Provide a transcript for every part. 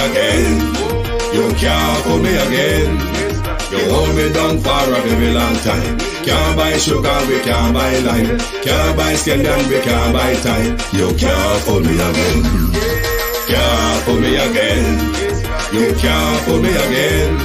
again. You can't fool me again. You hold me down for a very long time. Can't buy sugar, we can't buy lime. Can't buy scallion, we can't buy time. You can't fool me again. Can't fool me again. You can't fool me again.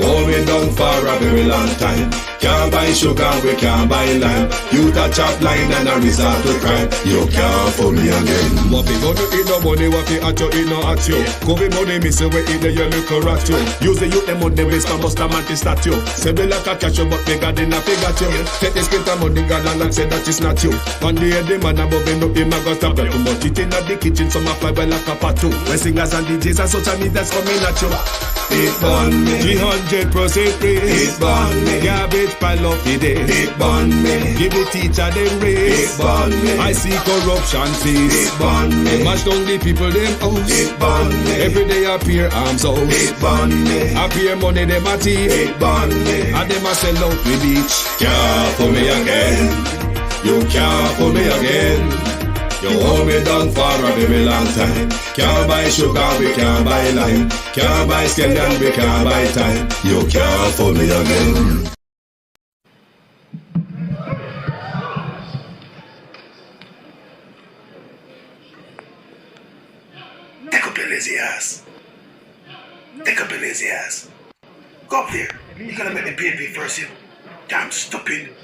Hold me down for a very long time. Can't buy sugar, we can't buy lime. You touch up line and a resort to crime. You can't fool me again. What we gonna eat no money, what we at you, eat no at you. Covid money, miss we eat the yellow rat you. Use the youth, them on the waste, and bust a man to statue. Say we like a catch you, but we got in a figure you. Take this script and money, God and say that is not you. One day the man above him up, him a got up. Too much eating at the kitchen, some a fly well like a patu. When singers and DJs and social media's coming at you. It burn me. 300% raise. It burn me. Garbage pile up the day. It burn me. Give the teacher them raise. It burn me. I see corruption face. It burn me. Mash down the people them house. It burn me. Every day appear arms out. It burn me. Appear money them a thief. It burn me. And them a sell out the beach. Can't fool me again. You can't fool me again. You hold me down for a very long time. Can't buy sugar, we can't buy lime. Can't buy scallion, we can't buy time. You can't fool me again. Take up your lazy ass. Take up your lazy ass. Go up there. You gotta make the PNP first, you damn stupid.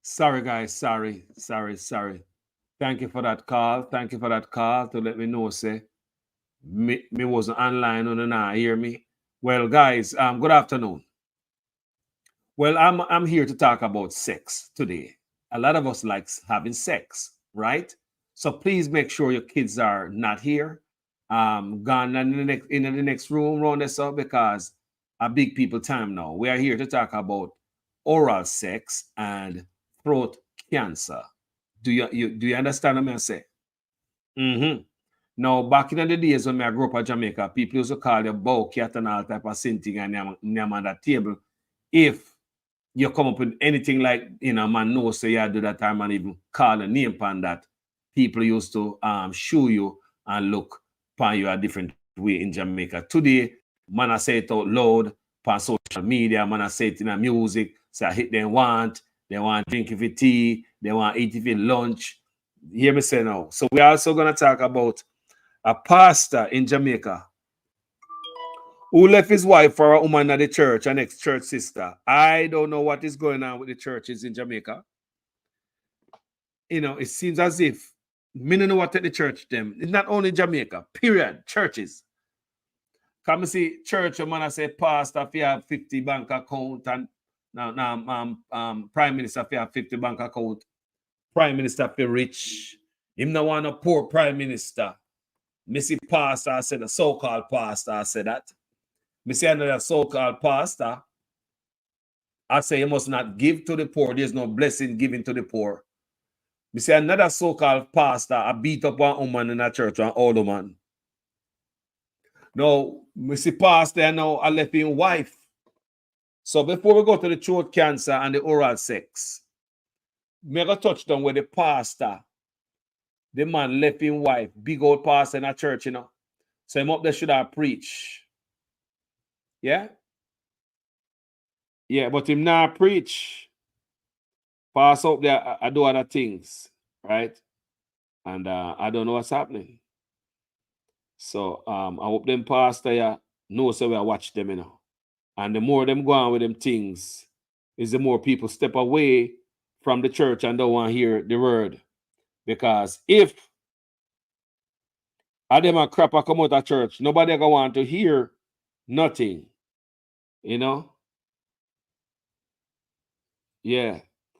Sorry, guys. Sorry. Thank you for that call. Thank you for that call to let me know, say, me wasn't online and now hear me. Well, guys, good afternoon. Well, I'm here to talk about sex today. A lot of us likes having sex, right? So please make sure your kids are not here. Gone in the next room around this up because a big people time now. We are here to talk about oral sex and throat cancer. Do you understand what I say? Now, back in the days when I grew up in Jamaica, people used to call you bow cat and all type of thing and name on that table. If you come up with anything like, man knows so you do that time and even call a name on that, people used to show you and look upon you a different way in Jamaica. Today, man, I say it out loud on social media, man, I say it in the music, so I hit them they want drink if it tea, they want eat if it lunch. You hear me say now. So we're also going to talk about a pastor in Jamaica who left his wife for a woman at the church, an ex-church sister. I don't know what is going on with the churches in Jamaica. It seems as if me don't know what at the church them. It's not only Jamaica, period, churches. Come see church, a man I say pastor if you have 50 bank account and now prime minister if you have 50 bank account. Prime minister if you rich. Him no want a poor prime minister. Missy pastor said, a so-called pastor said that. Me say another so-called pastor, I say you must not give to the poor. There's no blessing given to the poor. Me say another so-called pastor, I beat up one woman in a church, an old woman. Now, me see pastor now, I left him wife. So before we go to the throat cancer and the oral sex, me go touch down with the pastor. The man left him wife, big old pastor in a church, So him up there should have preach. Yeah? Yeah, but him not preach. Pass up there, I do other things, right? And I don't know what's happening. So I hope them pastor yeah, know so we watch them, you know. And the more them go on with them things, is the more people step away from the church and don't want to hear the word. Because if them a crap a come out of church, nobody gonna want to hear nothing. You know? Yeah.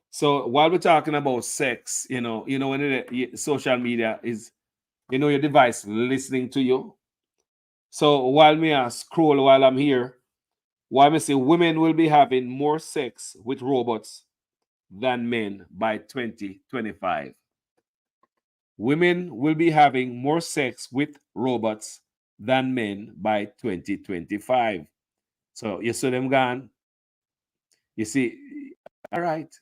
So while we're talking about sex, you know, when social media is, your device listening to you. So while me I scroll while I'm here, why me say women will be having more sex with robots than men by 2025. Women will be having more sex with robots than men by 2025. So you saw them gone. You see, all right.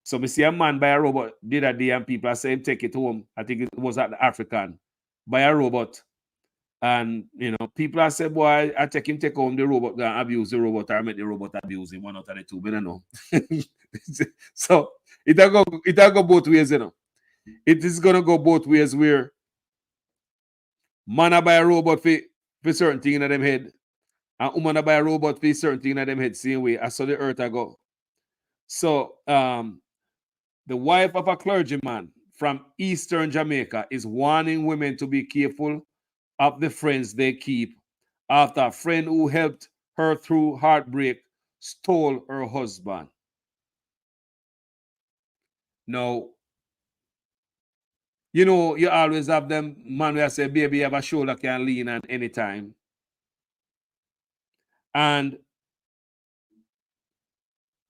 So we see a man by a robot did a day and people are saying take it home. I think it was at the African by a robot. And people are saying, boy, I take him take home the robot, gonna abuse the robot, or make the robot abuse him, one out of the two. But I don't know. So it'll go both ways, It is gonna go both ways where man buy a robot for certain thing in them head, and woman buy a robot for certain thing in them head, same way. I saw the earth I go. So the wife of a clergyman from Eastern Jamaica is warning women to be careful of the friends they keep after a friend who helped her through heartbreak stole her husband. Now, you always have them man where say, baby, you have a shoulder can lean on anytime. And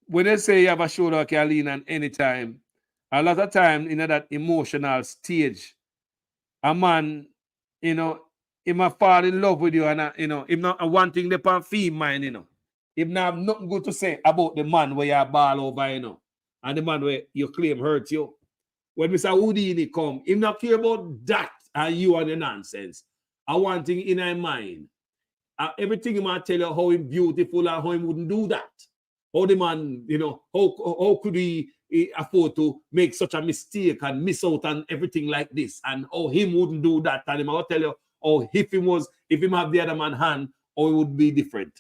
when they say you have a shoulder can lean on anytime, a lot of time in that emotional stage, a man, he might fall in love with you and, him not wanting the pan fee mind, Him not have nothing good to say about the man where you ball over, and the man where you claim hurt you. When Mr. Houdini come, him not care about that and you and the nonsense. I want thing in my mind. Everything he might tell you how him beautiful and how he wouldn't do that. How the man, how could he afford to make such a mistake and miss out on everything like this, and how him wouldn't do that. And him I'll tell you, oh, if him have the other man hand, how it would be different.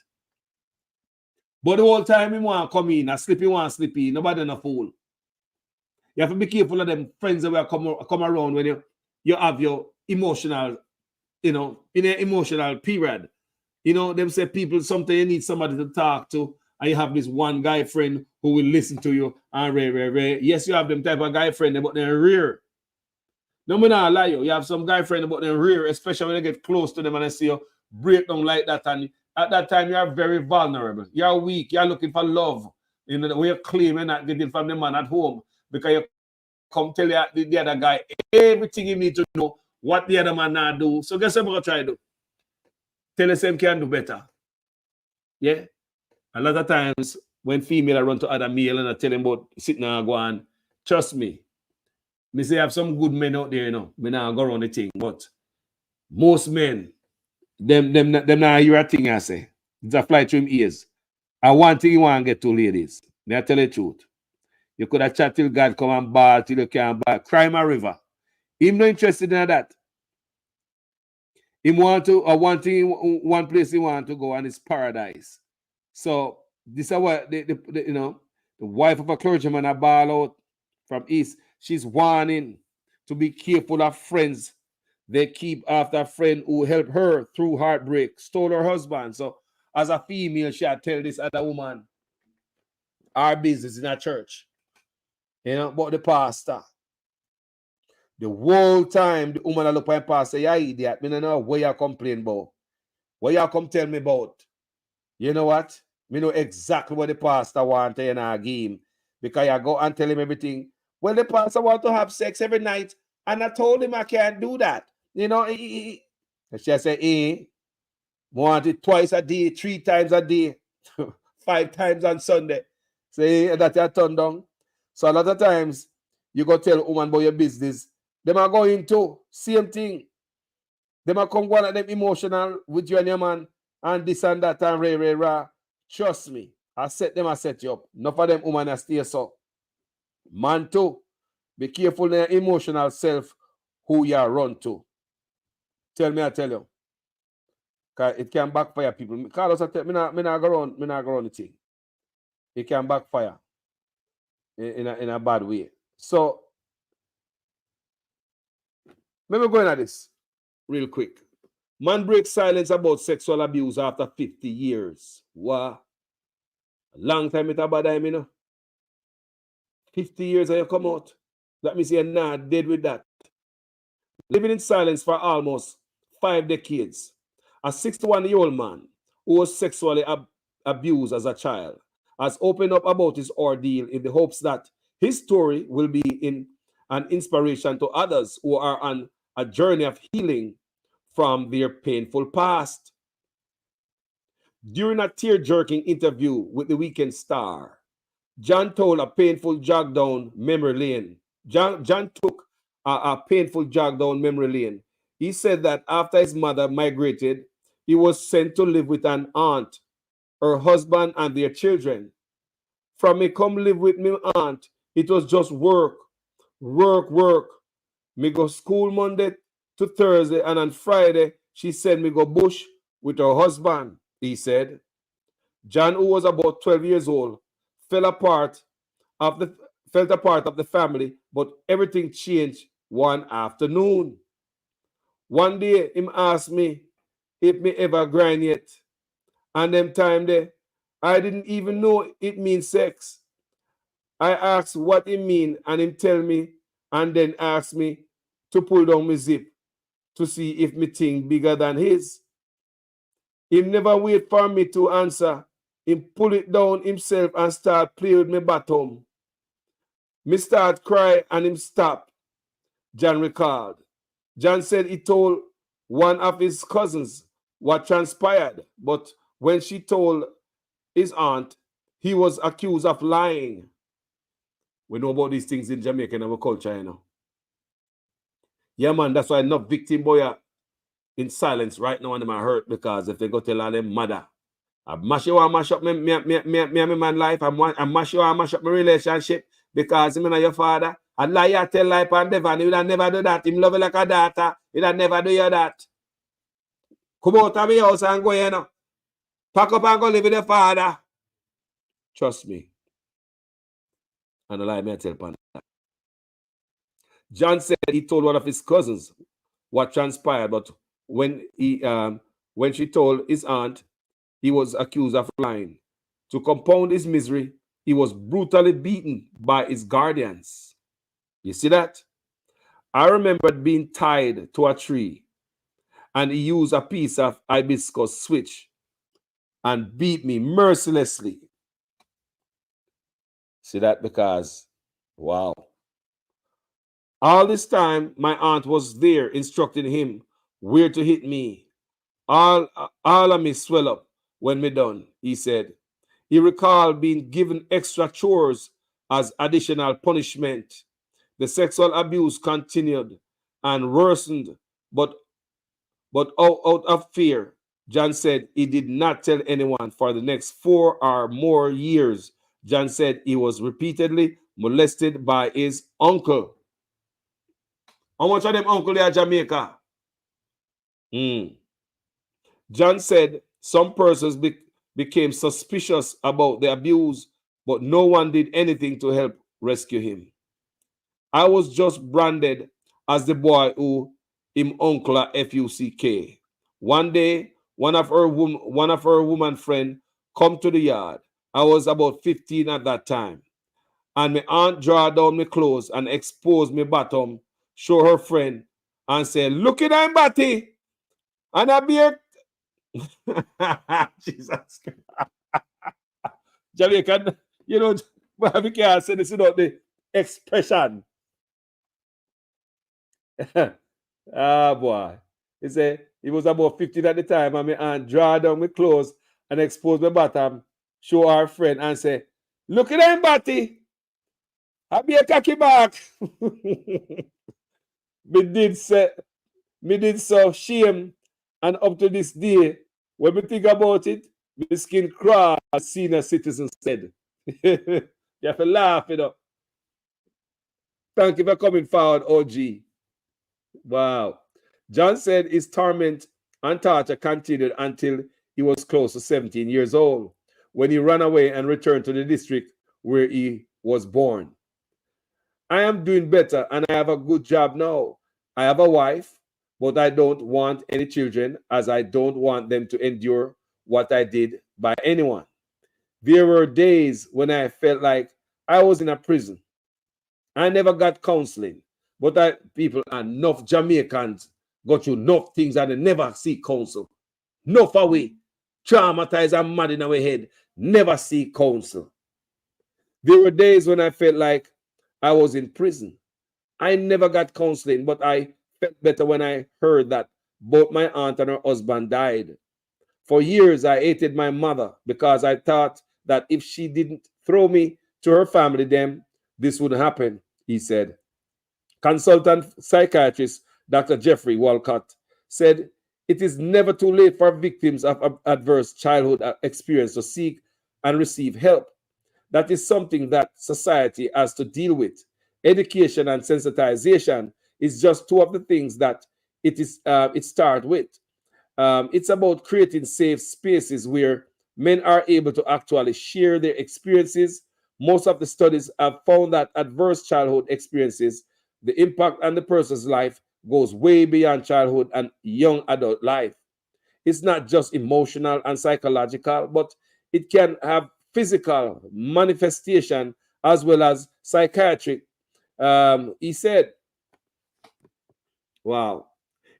But the whole time he want to come in, and sleepy, nobody no fool. You have to be careful of them friends that will come around when you have your emotional, in an emotional period. Them say people, sometimes you need somebody to talk to, and you have this one guy friend who will listen to you and rare. Yes, you have them type of guy friend, but they're rare. No, me not lie you. You have some guy friend, but they're rare, especially when they get close to them and they see you break down like that. And at that time, you are very vulnerable. You are weak. You are looking for love. The way you claim you're not getting from the man at home, because you come tell the other guy everything you need to know, what the other man not do. So guess what I'm going to try to do? Tell us him can do better. Yeah? A lot of times when female run to other male and I tell them about sitting and go on, trust me, me say I have some good men out there, me not go around the thing, but most men, them not hear a thing I say. It's a fly through him ears. And one thing you want to get to, ladies, may I tell you the truth? You could have chat till God come and ball till you can't ball. Cry my river. Him not interested in that. Him want to, one place he want to go, and it's paradise. So this is what the wife of a clergyman a ball out from East. She's warning to be careful of friends they keep after a friend who helped her through heartbreak, stole her husband. So as a female, she had tell this other woman our business in a church. About the pastor. The whole time the woman look at the pastor, yeah, idiot. I don't know what you complain about. What you come tell me about. You know what? Me know exactly what the pastor want in our game. Because I go and tell him everything. Well, the pastor want to have sex every night. And I told him I can't do that. And she said, want it twice a day, 3 times a day, 5 times on Sunday. Say that you turn down. So a lot of times, you go tell a woman about your business. Them are going to same thing. Them are come one of them emotional with you and your man and this and that and rah. Trust me, I set you up. Enough of them women are stay so. Man too, be careful of your emotional self who you run to. Tell me, I tell you. Cause it can backfire people. Carlos, I tell me not go around the thing. It can backfire in a bad way. So let me go into this real quick. Man breaks silence about sexual abuse after 50 years. Wow. A long time it about time, you know. 50 years and you come out. That means you're not dead with that. Living in silence for almost 5 decades. A 61-year-old man who was sexually abused as a child has opened up about his ordeal in the hopes that his story will be an inspiration to others who are on a journey of healing from their painful past. During a tear-jerking interview with the Weekend Star, John told a painful jog down memory lane. John took a painful jog down memory lane. He said that after his mother migrated, he was sent to live with an aunt, her husband, and their children. From me come live with me aunt, it was just work, work, work. Me go school Monday to Thursday, and on Friday, she said me go bush with her husband, he said. John, who was about 12 years old, felt a part of the family, but everything changed one afternoon. One day, him asked me if me ever grind yet. And them time there, I didn't even know it means sex. I asked what it mean, and him tell me, and then asked me to pull down my zip to see if me thing bigger than his. He never wait for me to answer. He pull it down himself and start play with my bottom. Me start cry and him stop. John recalled. John said he told one of his cousins what transpired, but when she told his aunt, he was accused of lying. We know about these things in Jamaica and our culture, you know. Yeah, man, that's why enough victim boy are in silence right now and them are hurt because if they go tell all them mother, I mash you and mash up me man life, I mash you and mash up my relationship because him and your father. I lie you tell lie and Devon, he would never do that. Him love you like a daughter, he would never do you that. Come out of my house and go, you know. Pack up and go live with your father. Trust me. And the lie me I tell Panda. John said he told one of his cousins what transpired, but when she told his aunt, he was accused of lying. To compound his misery, he was brutally beaten by his guardians. You see that? I remembered being tied to a tree, and he used a piece of hibiscus switch and beat me mercilessly. See that? Because, wow. All this time, my aunt was there instructing him where to hit me. All of me swell up when me done, he said. He recalled being given extra chores as additional punishment. The sexual abuse continued and worsened, but out of fear, John said he did not tell anyone for the next 4 or more years. John said he was repeatedly molested by his uncle. How much of them uncle there in Jamaica? John said some persons became suspicious about the abuse, but no one did anything to help rescue him. I was just branded as the boy who him uncle at FUCK. One day, one of her woman friend come to the yard. I was about 15 at that time. And my aunt draw down my clothes and expose my bottom, show her friend, and say, "Look at that body." And I be Jesus Christ. Jamaican, you know, we can't say this without the expression. Boy. He said he was about 15 at the time, and my aunt draw down my clothes and expose my bottom, show her friend, and say, "Look at them body. I be a cocky back." me did so shame, and up to this day, when we think about it, my skin crawl, as senior citizen said. You have to laugh it up. Thank you for coming forward, OG. Wow. John said his torment and torture continued until he was close to 17 years old, when he ran away and returned to the district where he was born. I am doing better and I have a good job now. I have a wife, but I don't want any children, as I don't want them to endure what I did by anyone. There were days when I felt like I was in a prison. I never got counseling, but people, enough Jamaicans go through enough things and they never seek counsel. Enough away, traumatized and mad in our head, never seek counsel. There were days when I felt like I was in prison. I never got counseling, but I felt better when I heard that both my aunt and her husband died. For years, I hated my mother because I thought that if she didn't throw me to her family, then this would happen, he said. Consultant psychiatrist Dr. Jeffrey Walcott said, it is never too late for victims of adverse childhood experience to seek and receive help. That is something that society has to deal with. Education and sensitization is just two of the things that it starts with. It's about creating safe spaces where men are able to actually share their experiences. Most of the studies have found that adverse childhood experiences, the impact on the person's life goes way beyond childhood and young adult life. It's not just emotional and psychological, but it can have physical manifestation as well as psychiatric. He said, wow.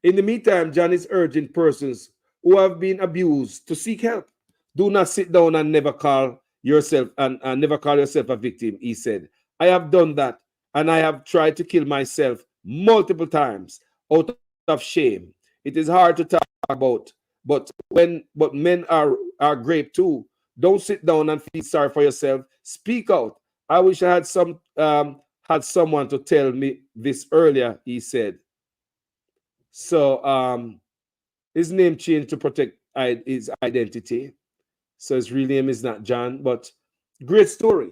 In the meantime, John is urging persons who have been abused to seek help. Do not sit down and never call yourself a victim, he said. I have done that, and I have tried to kill myself multiple times out of shame. It is hard to talk about, but men are great too. Don't sit down and feel sorry for yourself. Speak out. I wish I had someone to tell me this earlier, he said. So his name changed to protect his identity. So his real name is not John, but great story.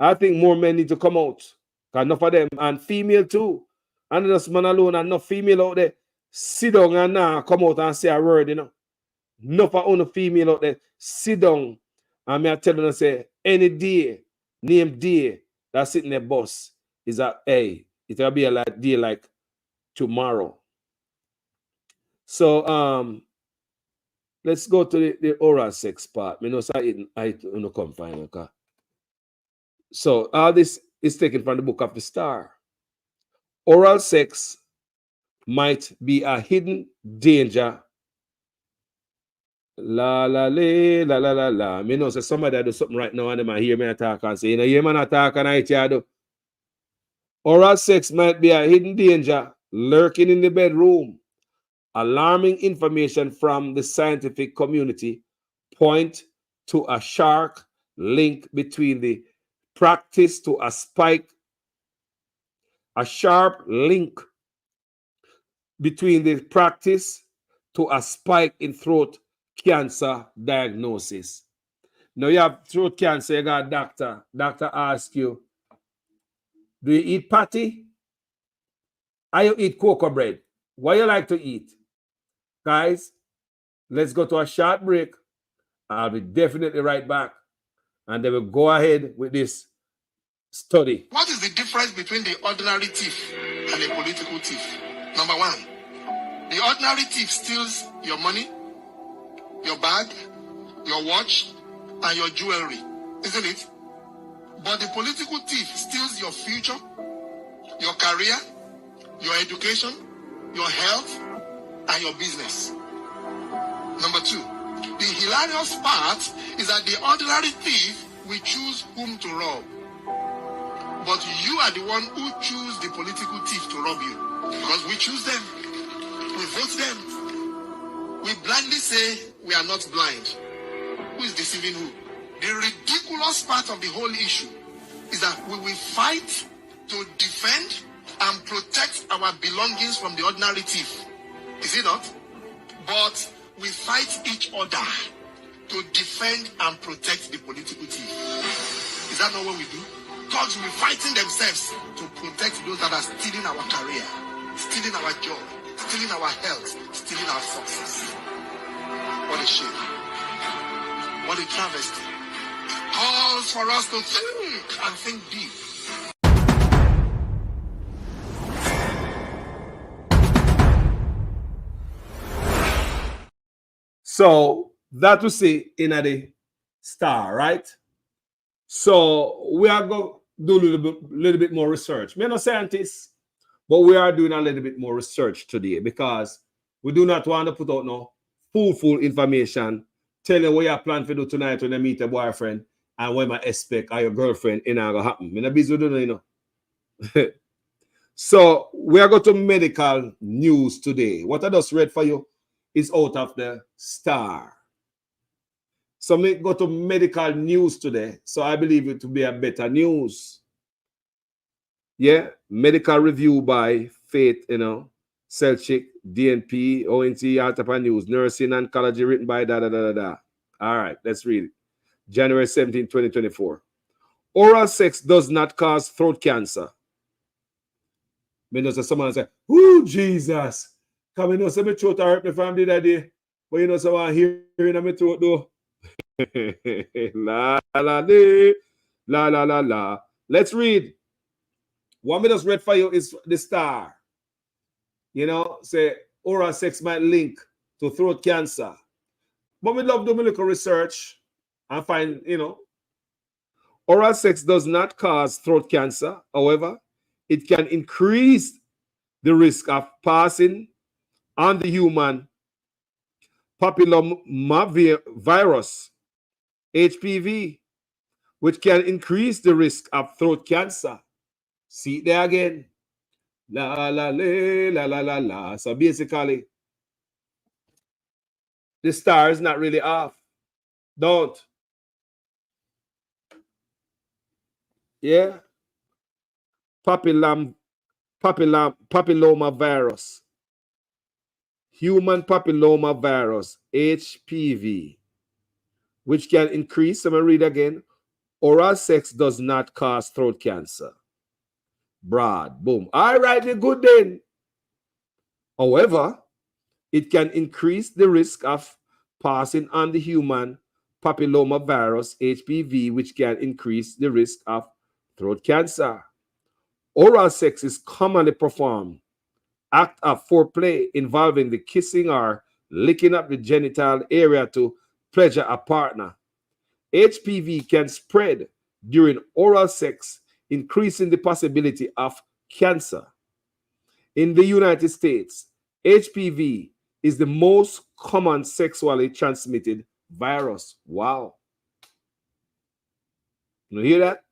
I think more men need to come out. Enough of them, and female too. And just man alone, and enough female out there sit down and now come out and say a word, you know. Enough of only female out there sit down and me I tell them and say any day, name day that's sitting in the bus is a hey, it'll be a day like tomorrow. So let's go to the oral sex part. Me know I come find okay. So all this is taken from the book of the Star. Oral sex might be a hidden danger. La la la la la la la. Me know say somebody do something right now and they might hear me talk and say, you know, hear man attack and I do. Oral sex might be a hidden danger lurking in the bedroom. Alarming information from the scientific community point to a sharp link between the practice to a spike. A sharp link between the practice to a spike in throat cancer diagnosis. Now you have throat cancer, you got a doctor. Doctor asks you, do you eat patty? Or you eat cocoa bread? What you like to eat? Guys, let's go to a short break. I'll be definitely right back. And then we'll go ahead with this study. What is the difference between the ordinary thief and a political thief? Number one, the ordinary thief steals your money, your bag, your watch, and your jewelry, isn't it? But the political thief steals your future, your career, your education, your health, and your business. Number two, the hilarious part is that the ordinary thief will choose whom to rob. But you are the one who choose the political thief to rob you. Because we choose them. We vote them. We blindly say we are not blind. Who is deceiving who? The ridiculous part of the whole issue is that we will fight to defend and protect our belongings from the ordinary thief. Is it not? But we fight each other to defend and protect the political thief. Is that not what we do? Thugs will be fighting themselves to protect those that are stealing our career, stealing our job, stealing our health, stealing our success. What a shame. What a travesty. Calls for us to think and think deep. So that we see in the star, right? So we are going to do a little bit more research. We're not scientists, but we are doing a little bit more research today because we do not want to put out no full information, tell you what you plan to do tonight when you meet a boyfriend and when my expect or your girlfriend ain't gonna happen. I'm not busy doing it, you know. So we are going to medical news today. What I just read for you is out of the star. So we go to medical news today. So I believe it to be a better news. Yeah, medical review by Faith, you know, Selchik, DNP, ONT, Altapa News, Nursing Oncology, written by da. All right, let's read it. January 17, 2024. Oral sex does not cause throat cancer. Me know someone say, "Ooh, Jesus." Come you know, say my throat hurt me from the other day. But you know, someone hearing in my throat though. La la la la la la. Let's read. What me just read for you is the star. You know, say oral sex might link to throat cancer. But we love doing little research and find, you know, oral sex does not cause throat cancer. However, it can increase the risk of passing on the human papillomavirus, HPV, which can increase the risk of throat cancer. See it there again. La la la la la la. So basically, the star is not really off. Don't. Yeah. Papillomavirus. Human papillomavirus, HPV, which can increase, I'm going to read again, oral sex does not cause throat cancer. Broad, boom. All right, good then. However, it can increase the risk of passing on the human papillomavirus, HPV, which can increase the risk of throat cancer. Oral sex is commonly performed act of foreplay involving the kissing or licking up the genital area to pleasure a partner. HPV can spread during oral sex, increasing the possibility of cancer. In the United States, HPV is the most common sexually transmitted virus. Wow. You hear that?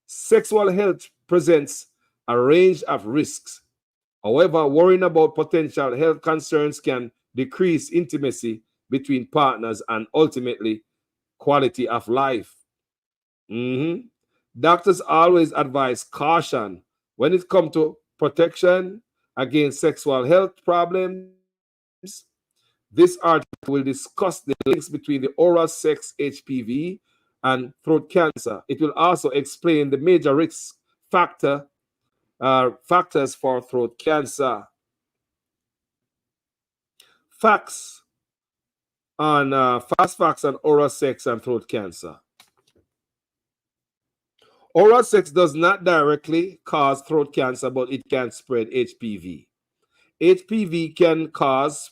Sexual health presents a range of risks. However, worrying about potential health concerns can decrease intimacy between partners and ultimately quality of life. Doctors always advise caution when it comes to protection against sexual health problems. This article will discuss the links between the oral sex, HPV, and throat cancer. It will also explain the major risk factors for throat cancer. Fast facts on oral sex and throat cancer. Oral sex does not directly cause throat cancer, but it can spread HPV. HPV can cause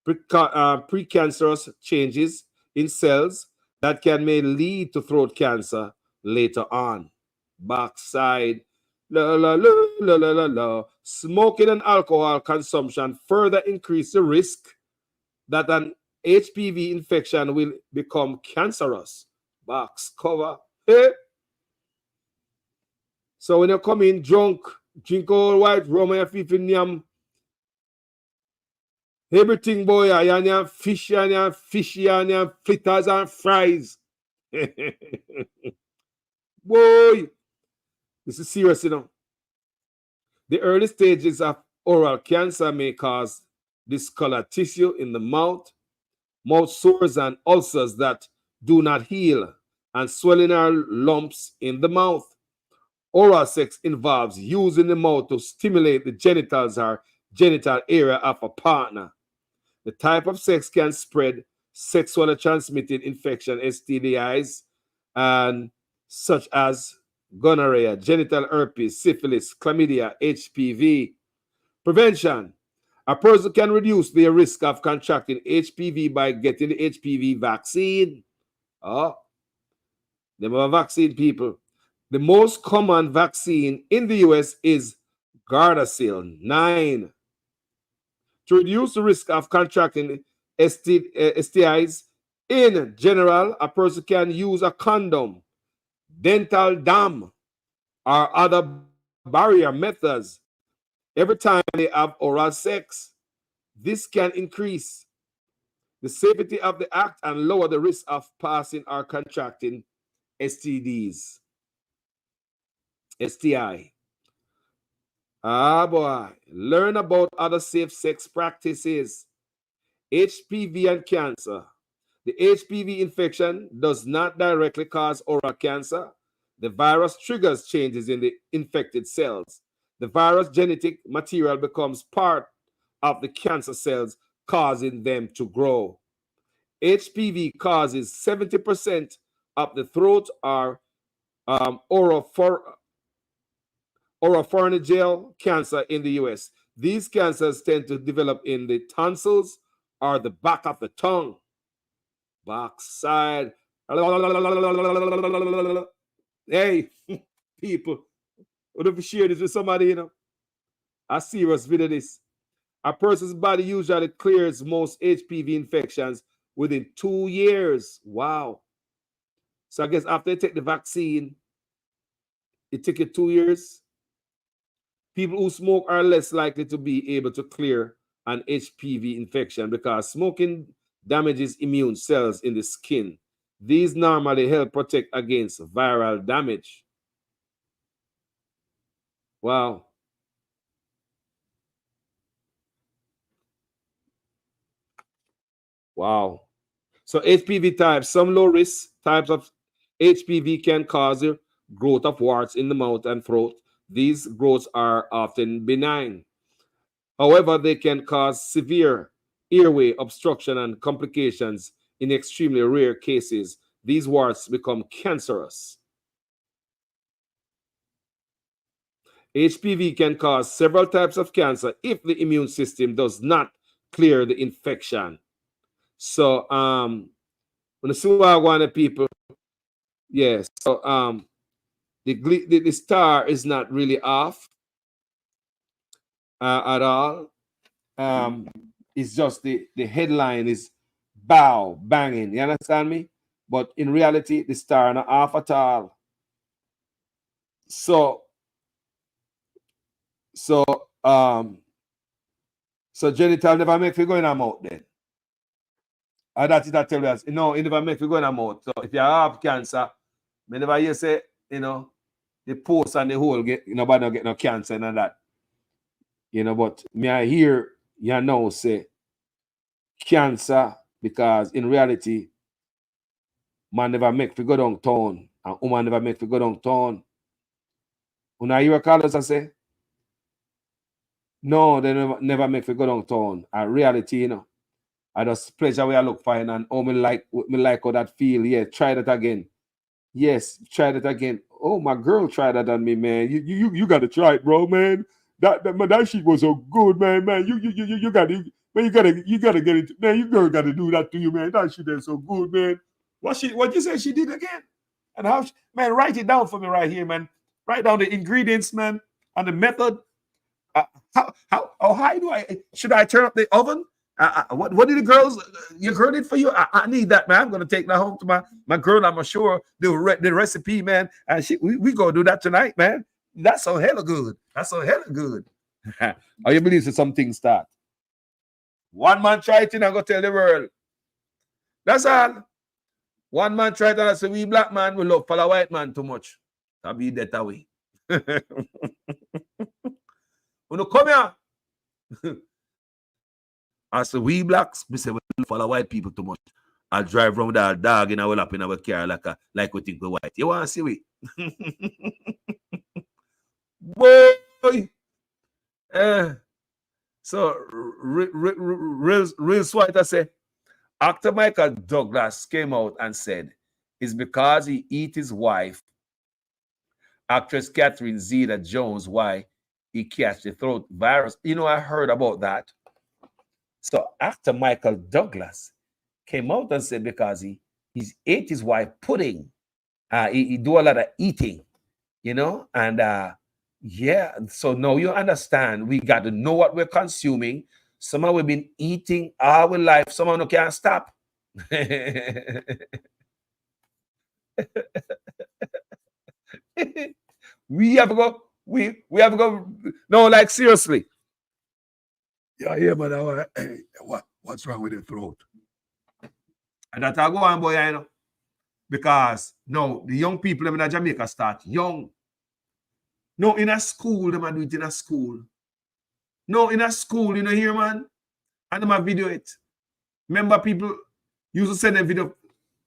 precancerous changes in cells that may lead to throat cancer later on. Backside. La, la, la, la, la, la, la. Smoking and alcohol consumption further increase the risk that an HPV infection will become cancerous. Box cover. Hey. So when you come in drunk, drink all white rum and you everything, boy, and you fish and you fishy and you fritters and fries. Boy, this is serious, you know. The early stages of oral cancer may cause discolored tissue in the mouth sores and ulcers that do not heal, and swelling or lumps in the mouth. Oral sex involves using the mouth to stimulate the genitals or genital area of a partner. The type of sex can spread sexually transmitted infection, STDIs, and such as gonorrhea, genital herpes, syphilis, chlamydia, HPV. Prevention. A person can reduce their risk of contracting HPV by getting the HPV vaccine. Oh, they have a vaccine, people. The most common vaccine in the US is Gardasil 9. To reduce the risk of contracting STIs, in general, a person can use a condom, dental dam, or other barrier methods every time they have oral sex. This can increase the safety of the act and lower the risk of passing or contracting STDs. STI. Ah, boy. Learn about other safe sex practices. HPV and cancer. The HPV infection does not directly cause oral cancer. The virus triggers changes in the infected cells. The virus genetic material becomes part of the cancer cells, causing them to grow. HPV causes 70% of the throat or oropharyngeal cancer in the US. These cancers tend to develop in the tonsils or the back of the tongue. Backside. Hey, people, what if you share this with somebody, you know? A serious video this. A person's body usually clears most HPV infections within 2 years. Wow. So I guess after you take the vaccine, it takes you 2 years. People who smoke are less likely to be able to clear an HPV infection because smoking damages immune cells in the skin. These normally help protect against viral damage. Wow. Wow. So HPV types, some low risk types of HPV can cause the growth of warts in the mouth and throat. These growths are often benign. However, they can cause severe airway obstruction and complications. In extremely rare cases, these warts become cancerous. HPV can cause several types of cancer if the immune system does not clear the infection. So, when you see what I want people, yes. So, the star is not really off at all. It's just the headline is bow banging. You understand me? But in reality, the star not off at all. So genital never make you go in a mouth then. Or that is that tell us, no, it never make you go in a mouth. So if you have cancer, whenever you say, you know, the post and the hole get nobody don't get no cancer and that. You know, but me I hear you know say cancer because in reality, man never make you go downtown and woman never make you go downtown. When I hear callers I say, no, they never make you go downtown. In reality, you know, I just pleasure where I look fine and oh me like how that feel. Yeah, try that again. Yes, try that again. Oh, my girl tried that on me, man. You gotta try it, bro, man. That shit was so good, man. You gotta get it, man. You girl gotta do that to you, man. That shit is so good, man. What you say she did again? And how man, write it down for me right here, man. Write down the ingredients, man, and the method. How high should I turn up the oven? What did your girl did for you? I need that, man. I'm gonna take that home to my girl. I'm sure the recipe, man. And we gonna do that tonight, man. That's so hella good. That's so hella good. How you believe that some things start? One man try it and I go tell the world. That's all. One man try it and I say we black man we love follow white man too much. I'll be that way. When you come here. As we blacks, we say we follow white people too much. I drive around with our dog in our lap in our car like we think we're white. You want to see we? Boy. So real Swiper say, actor Michael Douglas came out and said it's because he eat his wife, actress Catherine Zeta-Jones, why he catch the throat virus. You know, I heard about that. So actor Michael Douglas came out and said because he ate his wife pudding. He do a lot of eating, you know, and yeah. So now you understand. We got to know what we're consuming. Somehow we've been eating our life. Someone who can't stop. We have to go. We have to go. No, like seriously. Yeah, but what's wrong with your throat? And that I go on, boy, you know. Because no, the young people in Jamaica start young. No, in a school, they might do it in a school. No, in a school, you know, here, man. And they might video it. Remember, people used to send a video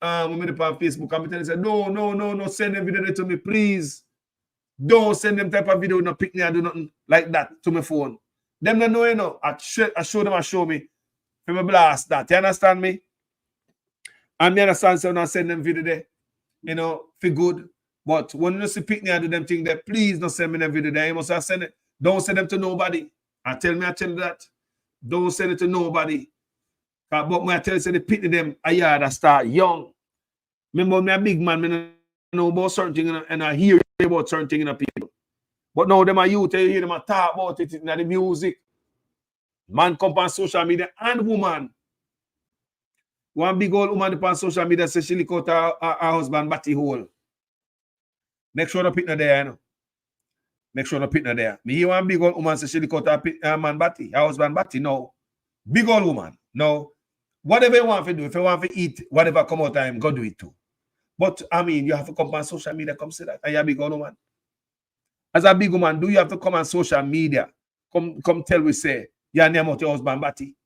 when they on Facebook. And they say, no, send them video to me, please. Don't send them type of video, no pick me and do nothing like that to my phone. Them don't know, you know. I show them, I show me. For me blast that. You understand me? And me understand, so not send them video there, you know, for good. But when you see pick me and do them thing there, please don't send me them video there. You must have send it. Don't send them to nobody. I tell you that. Don't send it to nobody. But when I tell you, say the pick them, I start young. Remember, me a big man, me know about certain things and I hear about certain things in the people. But now them are youth, you hear them talk about it in the music. Man come on social media and woman. One big old woman on social media says she lick out her husband batty hole. Make sure the pit not there, you know. Make sure the pit not there. Me hear one big old woman say she lick out her man batty, her husband batty. No. Big old woman. No. Whatever you want to do, if you want to eat, whatever come out time, go do it too. But I mean, you have to come on social media, come say that. And you're a big old woman. As a big woman, do you have to come on social media? Come tell we say, you're name out your husband batty.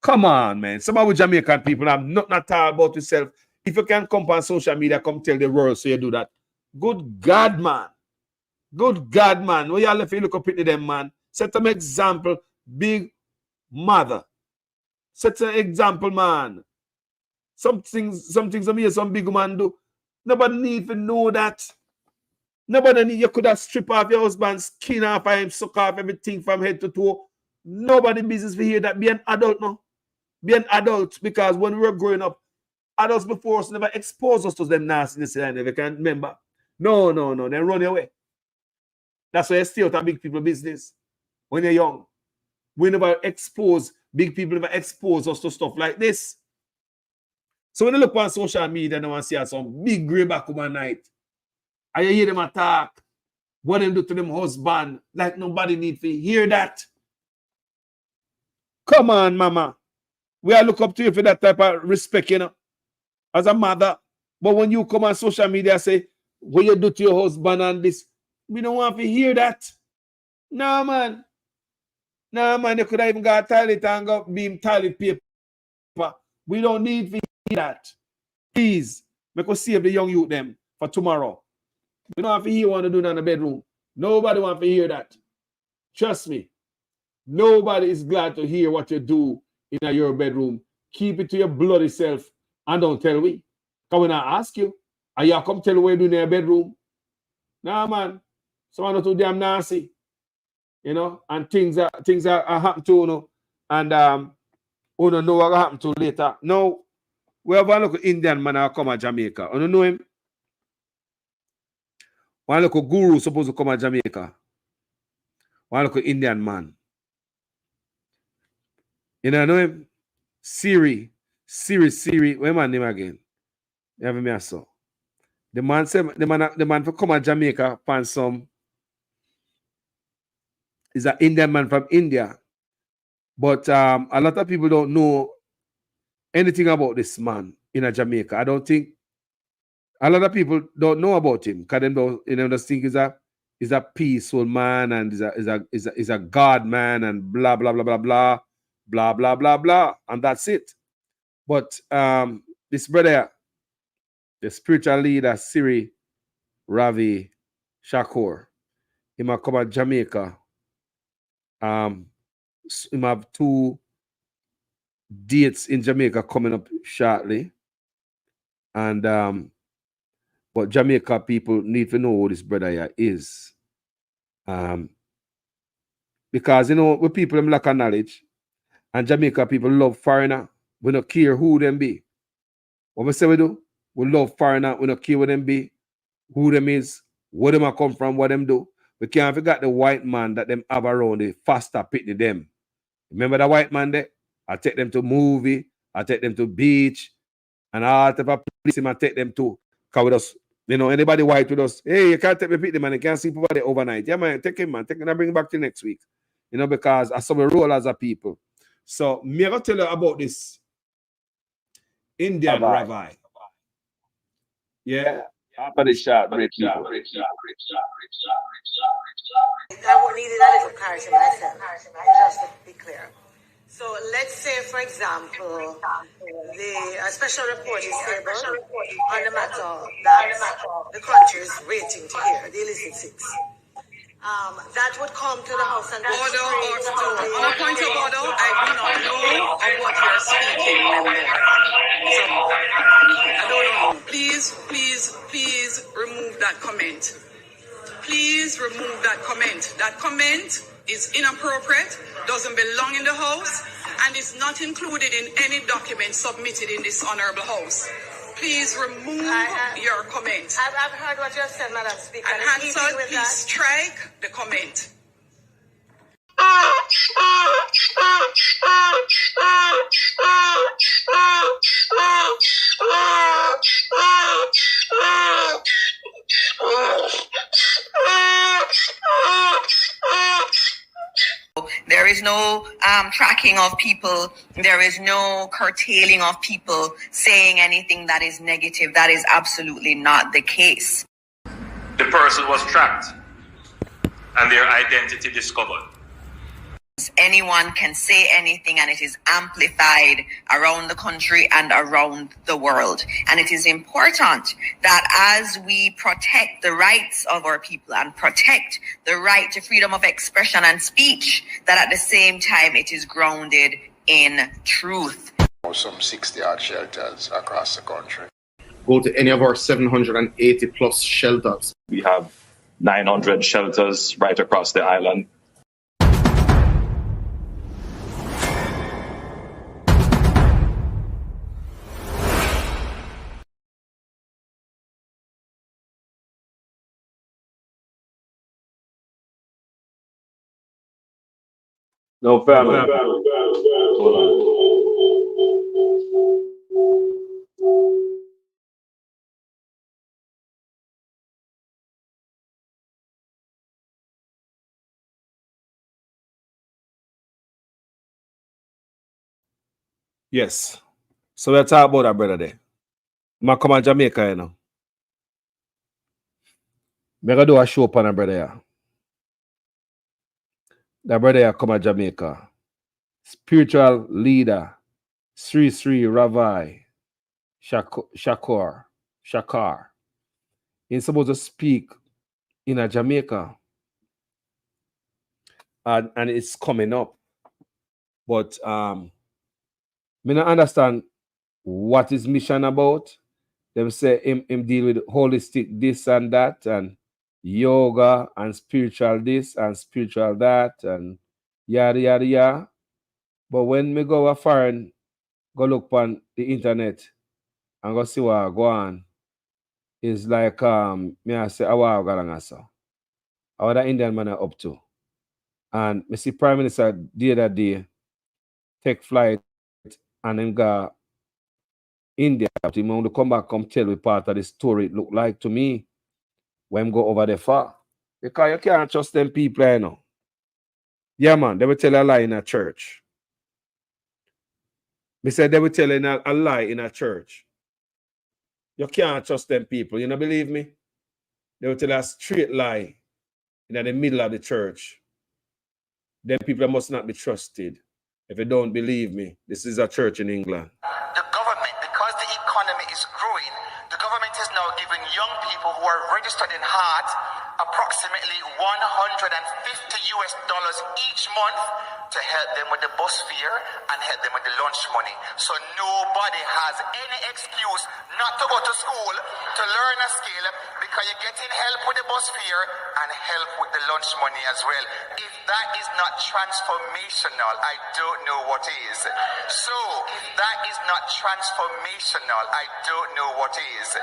Come on, man. Some of the Jamaican people have nothing at all about yourself. If you can come on social media, come tell the world so you do that. Good God, man. Good God, man. When you left you look up at them, man. Set an example, big mother. Set an example, man. Some things some big man do. Nobody need to know that. Nobody need, you could have stripped off your husband's skin off of him, suck off everything from head to toe. Nobody business to hear that. Be an adult now. Be an adult, because when we were growing up, adults before us never exposed us to them nastiness. I never can remember. No. Then run away. That's why you stay out of big people business when you're young. We never expose, big people never expose us to stuff like this. So when you look on social media, now and see some big grey back one night, and you hear them attack, what them do to them husband, like nobody need to hear that. Come on, mama. We are look up to you for that type of respect, you know, as a mother. But when you come on social media and say, what you do to your husband and this, we don't want to hear that. No, man. You could have even got a toilet and got beam toilet paper. We don't need to hear that. Please, make us save the young youth them for tomorrow. We don't have to hear what to do in the bedroom. Nobody wants to hear that. Trust me. Nobody is glad to hear what you do in your bedroom. Keep it to your bloody self and don't tell we. Because when I ask you, are you come tell what you do in your bedroom? Nah, man. Someone not too damn nasty. You know, and things are happening to you, and you don't know what will happen to later. Now, we have a look Indian man who come to Jamaica. You know him? One look guru supposed to come to Jamaica. One look Indian man. You know him? Siri. Where my name again? You have me so. The man said the man for come to Jamaica find some. Is an Indian man from India. But a lot of people don't know anything about this man in Jamaica. I don't think a lot of people don't know about him because they don't, just think he's a peaceful man and is a God man and blah blah blah blah blah blah blah blah blah, and that's it. But this brother, the spiritual leader Siri Ravi Shakur, he might come at Jamaica. He might have 2 dates in Jamaica coming up shortly. And but Jamaica people need to know who this brother here is. Because with people them lack of knowledge, and Jamaica people love foreigner. We don't care who them be. What we say we do? We love foreigner, we don't care who them be, who them is, where them a come from, what them do. We can't forget the white man that them have around the faster pitney them. Remember the white man there? I take them to movie, I take them to beach, and all type of place I take them to. Cause with us, anybody white with us, hey, you can't take me pitney man, you can't sleep over there overnight. Yeah, man, take him, man. Take him and bring him back to next week. Because I saw we roll as a people. So me I gonna tell you about this Indian Rabbi. Yeah. After the shot, great people. I would need a little clarity myself, just to be clear. So let's say, for example, a special report is tabled on the matter that the country is waiting to hear, the illicit six. That would come to the House and order. On a point of order, I do not know of what you're speaking, member. So, I don't know. Please remove that comment. Please remove that comment. That comment is inappropriate, doesn't belong in the House, and is not included in any document submitted in this honorable House. Please remove your comment. I've heard what you have said, Madam Speaker. And Hansard, please strike the comment. There is no tracking of people. There is no curtailing of people saying anything that is negative. That is absolutely not the case. The person was tracked and their identity discovered. Anyone can say anything, and it is amplified around the country and around the world. And it is important that as we protect the rights of our people and protect the right to freedom of expression and speech, that at the same time it is grounded in truth. Some 60-odd shelters across the country. Go to any of our 780 plus shelters. We have 900 shelters right across the island. No family. Yes. So we'll talk about that brother there. I come to Jamaica, I'm going to do a show upon a brother here. That brother here come to Jamaica. Spiritual leader, Sri Ravai Shakar. He's supposed to speak in a Jamaica. And it's coming up. But I don't understand what his mission about. Them say him deal with holistic this and that, and yoga and spiritual this and spiritual that, and yada yada yada. But when me go a foreign, go look on the internet and go see what go on, it's like me I say awa galangasa. How the Indian man are up to. And me see Prime Minister the other day take flight and him go India. But him want to come back, come tell me part of the story it look like to me when him go over there far. Because you can't trust them people, Yeah, man, they will tell a lie in a church. Me said they will tell a lie in a church. You can't trust them people. You don't believe me? They will tell a straight lie in the middle of the church. Then people must not be trusted. If you don't believe me, this is a church in England. The government, because the economy is growing, the government is now giving young people who are registered in heart approximately $150 each month to help them with the bus fare and help them with the lunch money. So nobody has any excuse not to go to school to learn a skill because you're getting help with the bus fare and help with the lunch money as well. If that is not transformational, I don't know what is. So if that is not transformational, I don't know what is.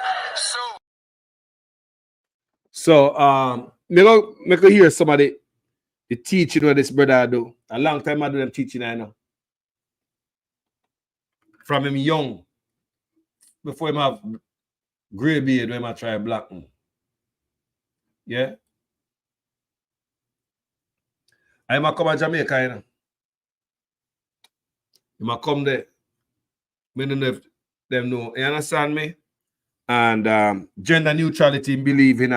So me go hear somebody the teaching what this brother do. A long time I do them teaching, I know. From him young, before him have gray beard, when I try black one. Yeah. I might come to Jamaica, you know. You might come there. I don't know if them know. You understand me? And gender neutrality in believing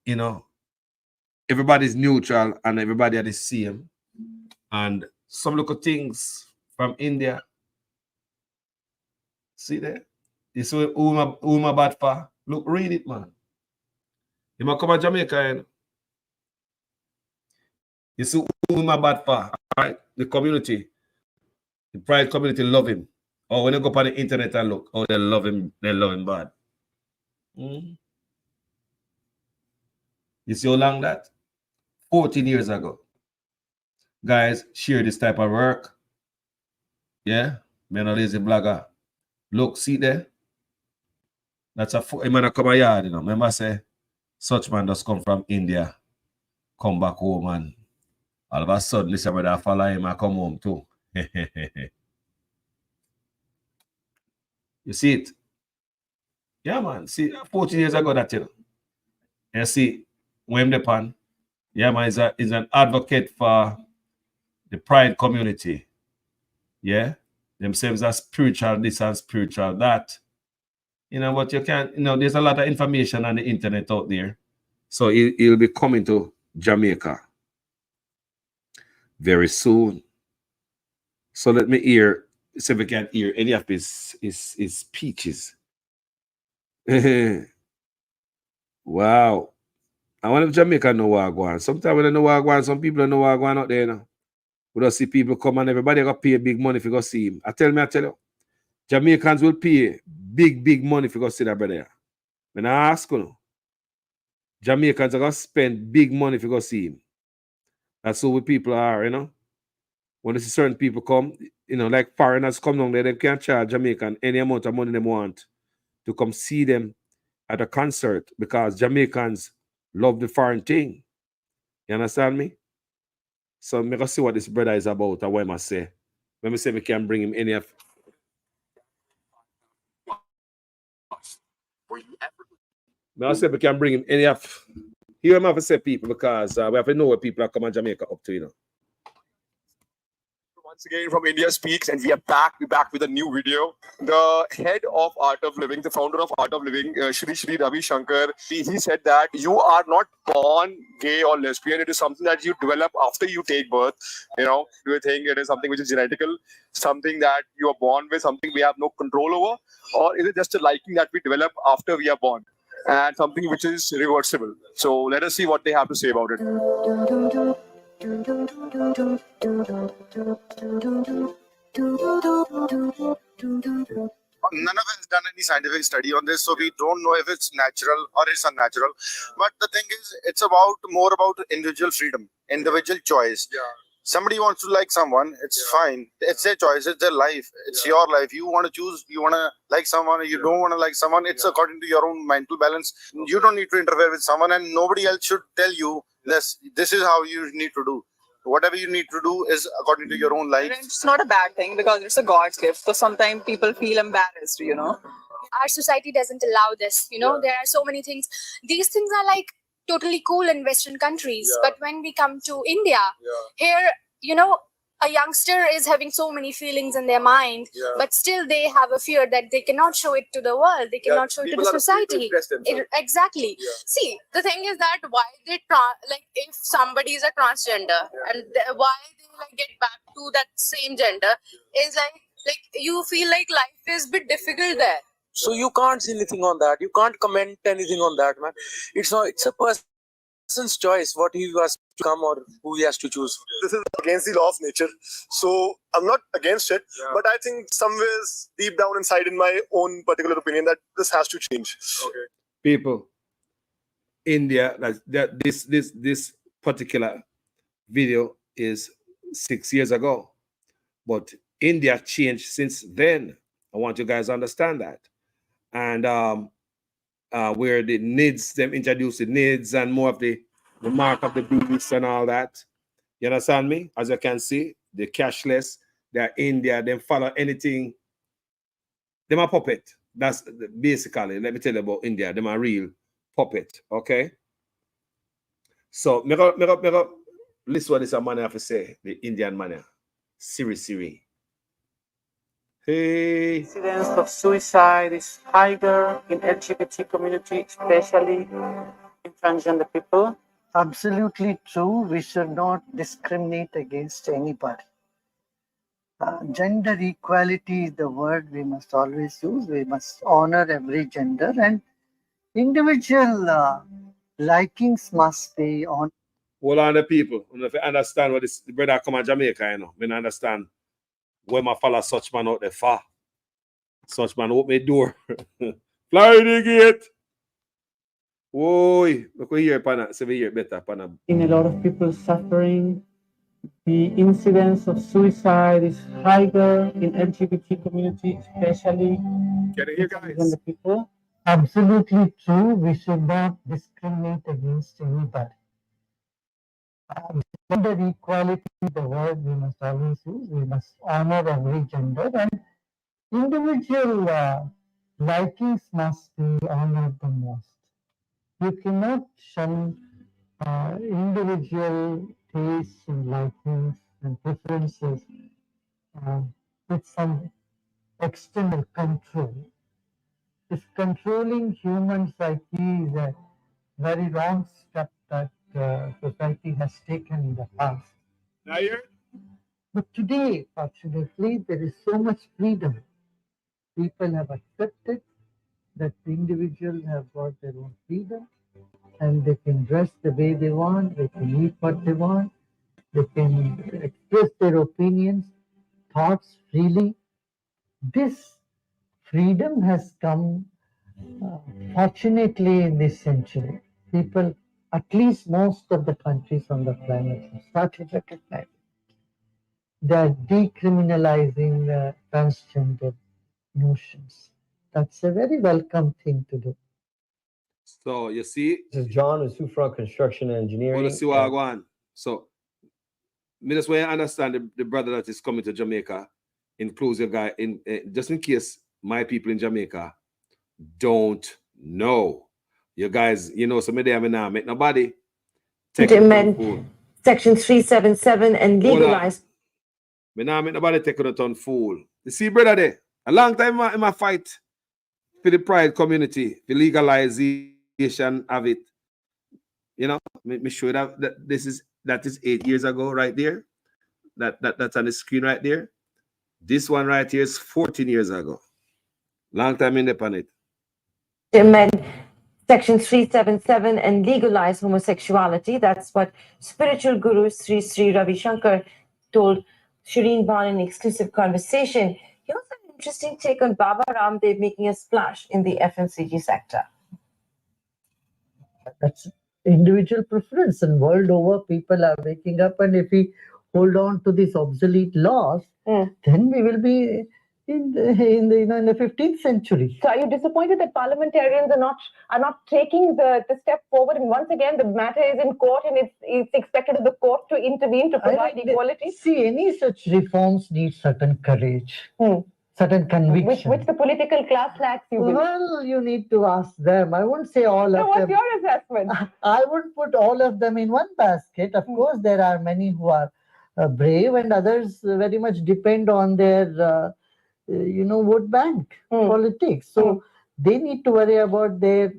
you know, everybody's neutral and everybody are the same. And some little things from India. See there? You see who my bad for? Look, read it, man. You might come to Jamaica, you know. You see who my bad for, all right? The community. The pride community love him. Or when you go on the internet and look, oh, they love him bad. You see how long that? 14 years ago. Guys, share this type of work. Yeah? Me no lazy blogger. Look, see there? That's a man come a yard, you know. Remember say, such man just come from India, come back home, and all of a sudden, this brother follow him and come home too. You see it? Yeah, man. See, 14 years ago, that, you know. You see, when the pan, yeah, man, is an advocate for the pride community. Yeah? Themselves are spiritual this and spiritual that. You know, but you can't, you know, there's a lot of information on the internet out there. So he'll be coming to Jamaica very soon. So let me hear, see if we can hear any of his speeches. Wow. I wonder if Jamaica know what going on. Sometimes when they know what going on, some people don't know what going on out there now. We don't see people come and everybody got pay big money if you go see him. I tell you, Jamaicans will pay big money if you go see that brother. When I ask you, Jamaicans are going to spend big money if you go see him. That's who we people are, you know. When you see certain people come, you know, like foreigners come down there, they can't charge Jamaican any amount of money they want to come see them at a concert because Jamaicans love the foreign thing. You understand me? So I'm going to see what this brother is about and what I must say. Let me see if we can bring him any of. Now see if we can bring him any of. Here I'm have to say people because we have to know what people are coming to Jamaica up to, you know. Once again from India Speaks, and we are back. We're back with a new video. The head of Art of Living, the founder of Art of Living, Shri Ravi Shankar, he said that you are not born gay or lesbian. It is something that you develop after you take birth. You know, do you think it is something which is genetical, something that you are born with, something we have no control over, or is it just a liking that we develop after we are born? And something which is reversible. So let us see what they have to say about it. None of us has done any scientific study on this, so we don't know if it's natural or it's unnatural. But the thing is, it's more about individual freedom, individual choice. Yeah. Somebody wants to like someone, it's fine. It's their choice, it's their life, it's your life. You want to choose, you want to like someone, you don't want to like someone. It's according to your own mental balance. You don't need to interfere with someone, and nobody else should tell you this is how you need to do. Whatever you need to do is according to your own life. It's not a bad thing because it's a God's gift. So sometimes people feel embarrassed, you know. Our society doesn't allow this, you know. There are so many things. These things are like totally cool in Western countries. But when we come to India, here, you know, a youngster is having so many feelings in their mind, but still they have a fear that they cannot show it to the world. They cannot show it to the society. Exactly. See, the thing is that why they like if somebody is a transgender and why they like get back to that same gender is like you feel like life is a bit difficult there. So you can't say anything on that. You can't comment anything on that, man. It's a person's choice what he has to come or who he has to choose. This is against the law of nature. So I'm not against it, but I think somewhere deep down inside in my own particular opinion that this has to change. Okay. People, India, this particular video is 6 years ago, but India changed since then. I want you guys to understand that. And where the NIDS, them introduced the NIDS and more of the mark of the beast and all that. You understand me? As you can see, the cashless, they're India, they follow anything. They're a puppet. That's basically, let me tell you about India. They're a real puppet, okay? So, make up, listen what this man have to say, the Indian man. Siri. Hey. Incidence of suicide is higher in LGBT community, especially in transgender people. Absolutely true. We should not discriminate against anybody. Gender equality is the word we must always use. We must honor every gender, and individual likings must be on. Hold on, the people. If you understand what this brother come from Jamaica, you know, I understand where my follow such man out there far. Such man open the door. Fly the gate. Whoa, look here, pana. So we hear better, pana. In a lot of people suffering, the incidence of suicide is higher in LGBT community, especially Can you hear, guys? transgender people. Absolutely true. We should not discriminate against anybody. Gender equality is the word we must always use. We must honor every gender, and individual likings must be honored the most. You cannot shun individual tastes and likings and preferences with some external control. This controlling human psyche is a very wrong step that society has taken in the past. But today, fortunately, there is so much freedom. People have accepted that the individuals have got their own freedom, and they can dress the way they want, they can eat what they want, they can express their opinions, thoughts freely. This freedom has come fortunately in this century. People, at least most of the countries on the planet, have started recognizing. They are decriminalizing transgender notions. That's a very welcome thing to do. So you see, this is John with Sufront Construction and Engineering. Well, see what I go on. So, me just want to understand the brother that is coming to Jamaica, includes your guy in just in case my people in Jamaica don't know. You guys, you know, some of them now make nobody take amend Section 377 and legalize. Me now make nobody take a ton fool. You see, brother, there a long time in my fight for the pride community, the legalization of it. You know, me show that that is 8 years ago, right there. That's on the screen right there. This one right here is 14 years ago. Long time in the planet. Amend Section 377 and legalize homosexuality. That's what spiritual guru Sri Sri Ravi Shankar told Shireen Bhan in an exclusive conversation. He also had an interesting take on Baba Ramdev making a splash in the FMCG sector. That's individual preference, and world over people are waking up, and if we hold on to these obsolete laws, then we will be in the 15th century. So are you disappointed that parliamentarians are not taking the step forward? And once again, the matter is in court, and it's expected of the court to intervene to provide equality? See, any such reforms need certain courage, certain conviction. Which the political class lacks, you will. Well, you need to ask them. I won't say all of them. What's your assessment? I wouldn't put all of them in one basket. Of course, there are many who are brave, and others very much depend on their vote bank politics. So they need to worry about their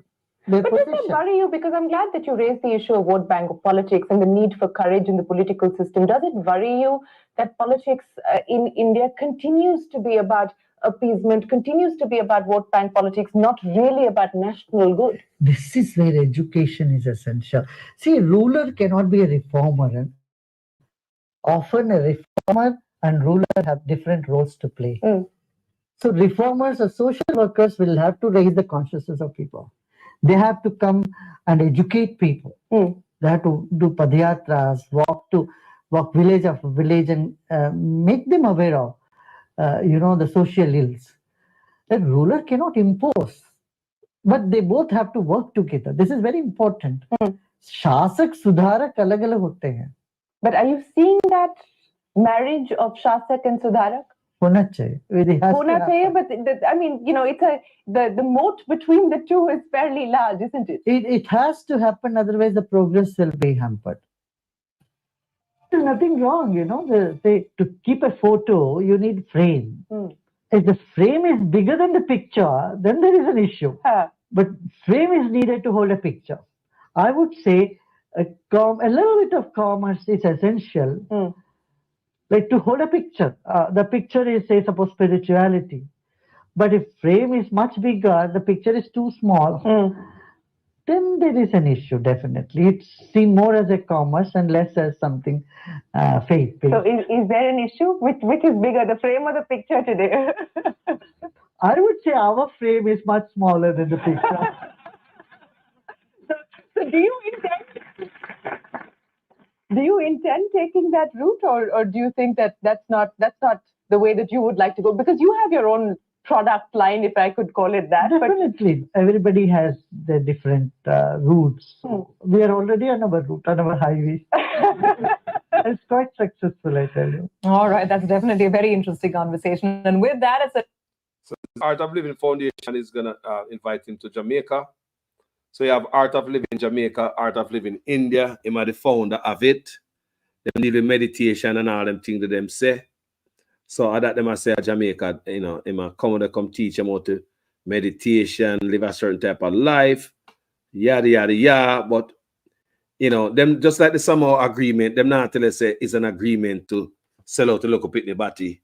But position. does that worry you? Because I'm glad that you raised the issue of vote bank of politics and the need for courage in the political system. Does it worry you that politics in India continues to be about appeasement continues to be about vote bank politics, not really about national good. This is where education is essential. See, a ruler cannot be a reformer. And often a reformer and ruler have different roles to play. So reformers or social workers will have to raise the consciousness of people. They have to come and educate people. They have to do padayatras, walk village after village and make them aware of, the social ills. The ruler cannot impose, but they both have to work together. This is very important. Shasak Sudharak alag alag hote hain. But are you seeing that marriage of Shasak and Sudharak? होना चाहिए. It has to Hona chahiye, happen. but I mean, the moat between the two is fairly large, isn't it? It has to happen, otherwise the progress will be hampered. There's nothing wrong, to keep a photo, you need frame. If the frame is bigger than the picture, then there is an issue. But frame is needed to hold a picture. I would say a little bit of commerce is essential. Like to hold a picture. The picture is, say, suppose spirituality. But if frame is much bigger, the picture is too small, then there is an issue, definitely. It's seen more as a commerce and less as something faith-based. So is there an issue? Which is bigger, the frame or the picture today? I would say our frame is much smaller than the picture. So do you intend taking that route, or do you think that that's not the way that you would like to go? Because you have your own product line, if I could call it that. Definitely. Everybody has their different routes. So we are already on our route, on our highway. It's quite successful, I tell you. All right, that's definitely a very interesting conversation. And with that, So Art of Living Foundation is going to invite him to Jamaica. So you have Art of Living Jamaica, Art of Living India. Him are the founder of it. Them deal with meditation and all them things that them say. So I that them I say Jamaica, him come teach them how to meditation, live a certain type of life, yada yada yada. But them just like the somehow agreement, them not tell us say it's an agreement to sell out the local pitney batty.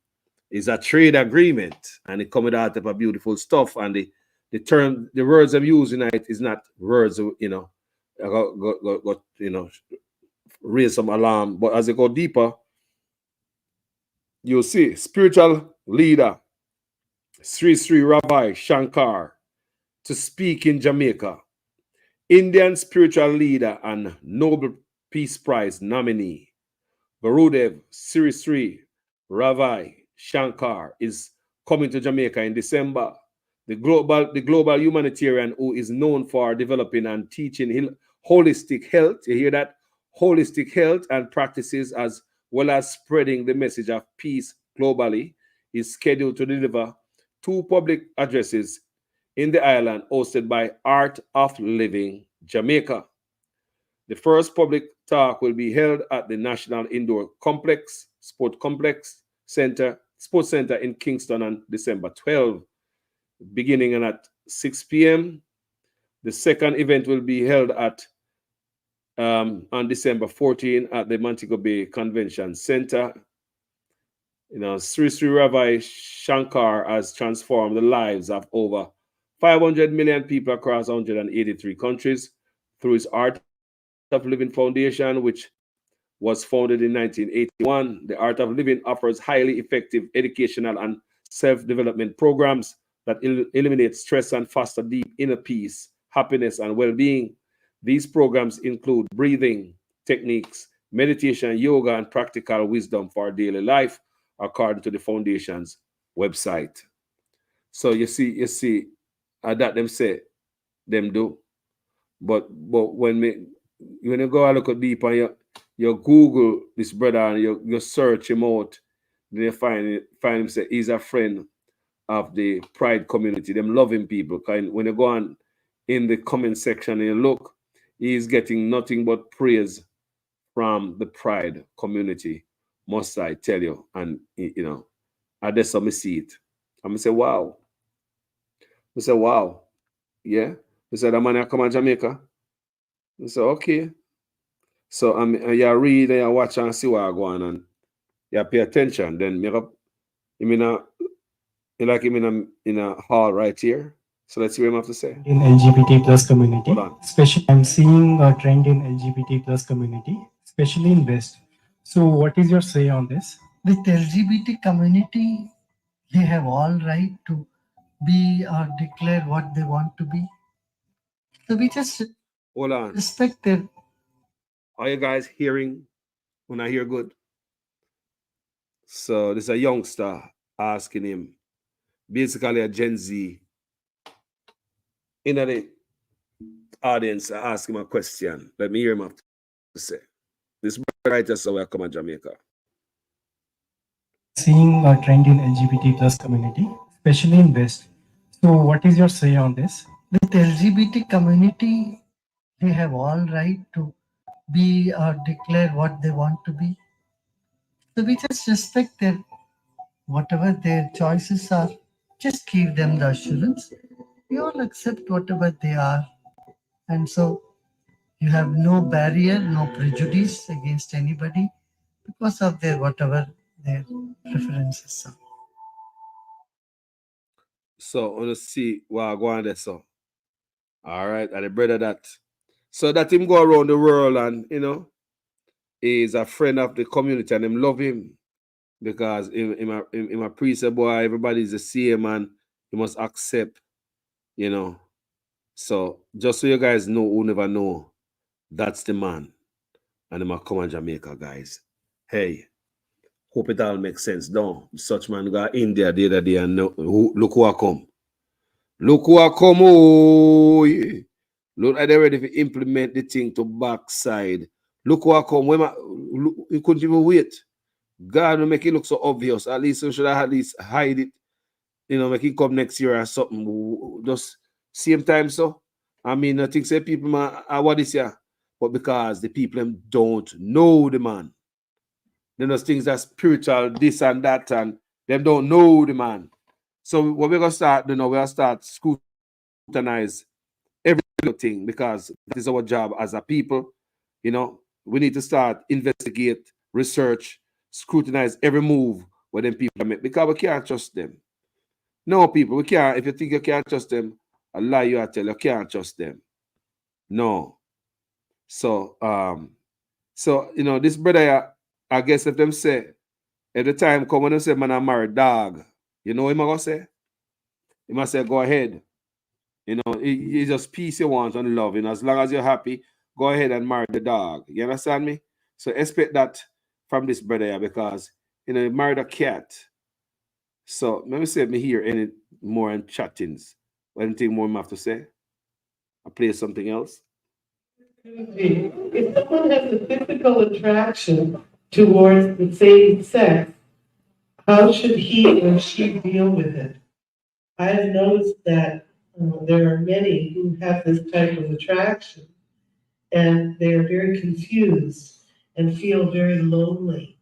It's a trade agreement, and it come with all type of beautiful stuff. And the words I'm using it is not words, raise some alarm. But as they go deeper, you'll see spiritual leader Sri Sri Rabbi Shankar to speak in Jamaica. Indian spiritual leader and Nobel Peace Prize nominee Gurudev Sri Sri Ravi Shankar is coming to Jamaica in December. The global humanitarian who is known for developing and teaching holistic health. You hear that? Holistic health and practices, as well as spreading the message of peace globally, is scheduled to deliver 2 public addresses in the island hosted by Art of Living Jamaica. The first public talk will be held at the National Indoor Sports Center in Kingston on December 12, beginning at 6 p.m. The second event will be held on December 14 at the Montego Bay Convention Center. Sri Sri Ravi Shankar has transformed the lives of over 500 million people across 183 countries through his Art of Living Foundation, which was founded in 1981. The Art of Living offers highly effective educational and self-development programs that eliminate stress and foster deep inner peace, happiness, and well-being. These programs include breathing techniques, meditation, yoga, and practical wisdom for daily life, according to the foundation's website. So you see, that them say, them do. But when you go a look deep and you Google this brother and you search him out, then you find him say he's a friend of the Pride community. Them loving people. When you go on in the comment section and you look, he's getting nothing but praise from the Pride community, must I tell you. And I just see it. I'm say, wow. I say, wow. Yeah. I said, the man I come to Jamaica. I said, okay. So you read and you watch and see what I go on and you pay attention. Then You like him in a hall right here. So let's see what him have to say. In LGBT plus community, Hold on. especially I'm seeing a trend in LGBT plus community, especially in West. So what is your say on this? With LGBT community, they have all right to be or declare what they want to be. So we just Hold on. respect their. Are you guys hearing? When I hear good. So there's a youngster asking him, basically a Gen Z in the audience, ask him a question. Let me hear him have to say. This writer so welcome to Jamaica. Seeing a trend in LGBT plus community, especially in West. So what is your say on this? With LGBT community, they have all right to be or declare what they want to be. So we just respect their whatever their choices are. Just give them the assurance. We all accept whatever they are. And so you have no barrier, no prejudice against anybody because of their whatever their preferences are. So let's see what I go on there. So all right, and the brother that so that him go around the world and is a friend of the community and them love him because in my priest boy, everybody's the same and you must accept, So just so you guys know who never know, that's the man. And him a come on Jamaica, guys. Hey, hope it all makes sense. Don't such man got India the other day and look who I come. Look who I come. Oh, yeah. Look like they're ready to implement the thing to backside. Look who I come. You couldn't even wait. God will make it look so obvious. At least you should have at least hide it. Make it come next year or something. Just same time, so. I mean, I think say people what this year, but because the people don't know the man. Then those things that spiritual, this and that, and them don't know the man. So what we're gonna start, we're gonna start scrutinize everything because that is our job as a people. We need to start investigate, research, scrutinize every move where them people make because we can't trust them. No, people, we can't. If you think you can't trust them, I lie you, I tell you can't trust them. No. So, this brother, I guess if them say, at the time come when they say, man, I married dog, you know what him gonna say? He must say, go ahead. It's just peace you want and love. As long as you're happy, go ahead and marry the dog. You understand me? So expect that from this brother here because, he married a cat. So let me see if me hear any more in chattings. Anything more I have to say? I play something else. If someone has a physical attraction towards the same sex, how should he or she deal with it? I have noticed that there are many who have this type of attraction and they are very confused and feel very lonely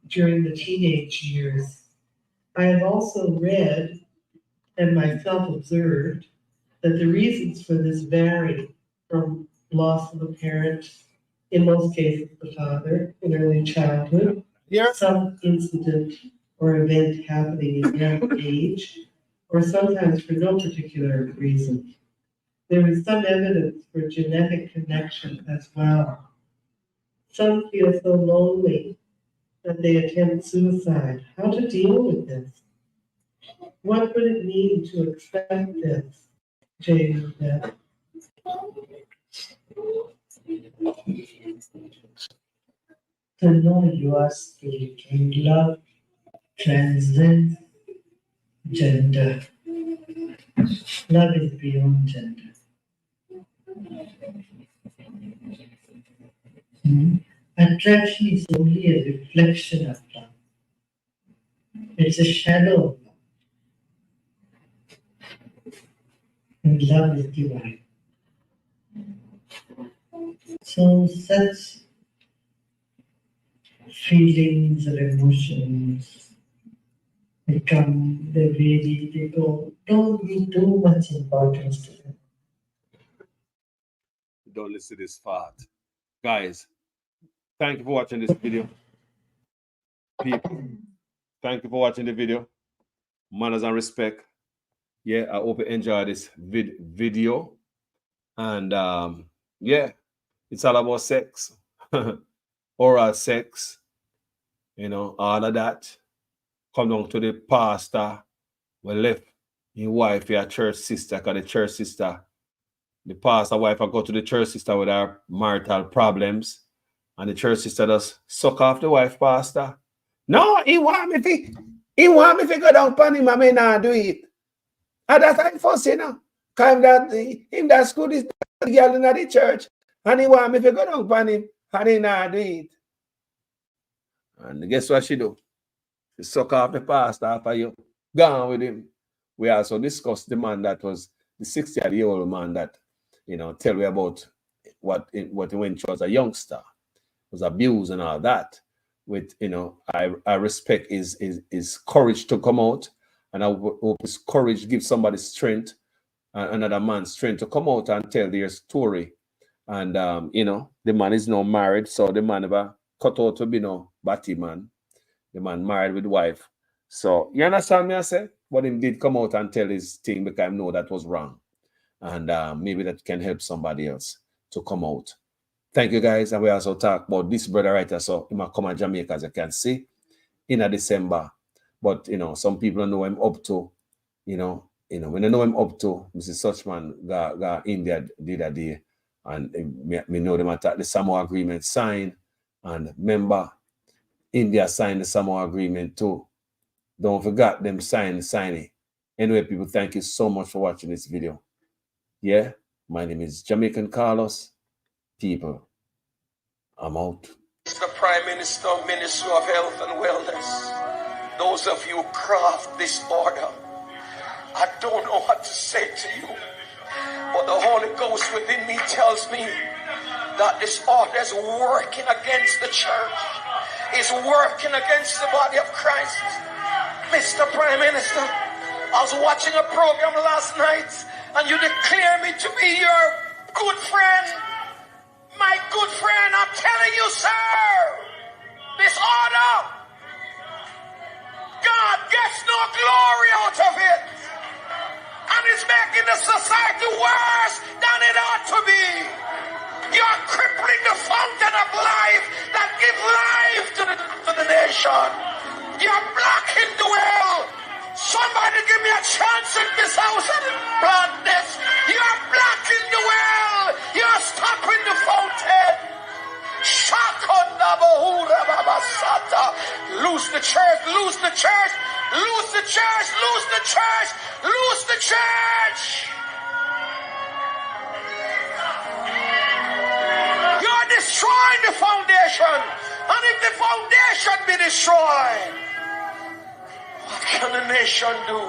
during the teenage years. I have also read and myself observed that the reasons for this vary from loss of a parent, in most cases the father, in early childhood, some incident or event happening in young age, or sometimes for no particular reason. There is some evidence for genetic connection as well. Some feel so lonely that they attempt suicide. How to deal with this? What would it mean to accept this, James? To know your spirit and love transcends gender. Love is beyond gender. Attraction is only a reflection of love. It's a shadow of love. And love is divine. So such feelings or emotions, they come, they vary, they go. Don't give too much importance to them. Don't listen to this part. Guys, thank you for watching this video. People, thank you for watching the video. manners and respect. Yeah, I hope you enjoy this video. And yeah, it's all about sex, oral sex, you know, all of that. Come down to the pastor, we left his wife, your church sister, because the church sister, the pastor wife, I go to the church sister with her marital problems, and the church sister just suck off the wife pastor. No, he want me to go down upon him, I may not do it. And that's how he fuss, you know. Because him that school is the girl in the church, and he want me to go down upon him, and he not do it. And guess what she do? She suck off the pastor after you gone with him. We also discussed the man that was the 60-year-old man that, you know, tell me about what he went through as a youngster, was abused and all that. With, you know, I respect his courage to come out, and I hope his courage gives somebody strength, another man's strength to come out and tell their story. And you know, the man is now married, so the man never cut out to be no batty man. The man married with wife. So you understand me, I say? But him did come out and tell his thing because I know that was wrong. And maybe that can help somebody else to come out. Thank you, guys. And we also talk about this brother writer. So he might come to Jamaica, as you can see, in a December. But, you know, some people know him up to, you know, when they know him up to, Mrs. Suchman got India did a day. And me know them attack the Samoa agreement signed. And remember, India signed the Samoa agreement too. Don't forget them sign it. Anyway, people, thank you so much for watching this video. Yeah, my name is Jamaican Carlos. People, I'm out. Mr. Prime Minister, Minister of Health and Wellness, those of you who craft this order, I don't know what to say to you, but the Holy Ghost within me tells me that this order is working against the church, is working against the body of Christ. Mr. Prime Minister, I was watching a program last night and you declare me to be your good friend. My good friend, I'm telling you, sir, this order, God gets no glory out of it. And it's making the society worse than it ought to be. You're crippling the fountain of life that gives life to the nation. You're blocking the well. Somebody give me a chance in this house and plant this. You're blocking the well. You're stopping the fountain. Lose the church, lose the church, lose the church, lose the church, lose the church. You're destroying the foundation. And if the foundation be destroyed, what can the nation do?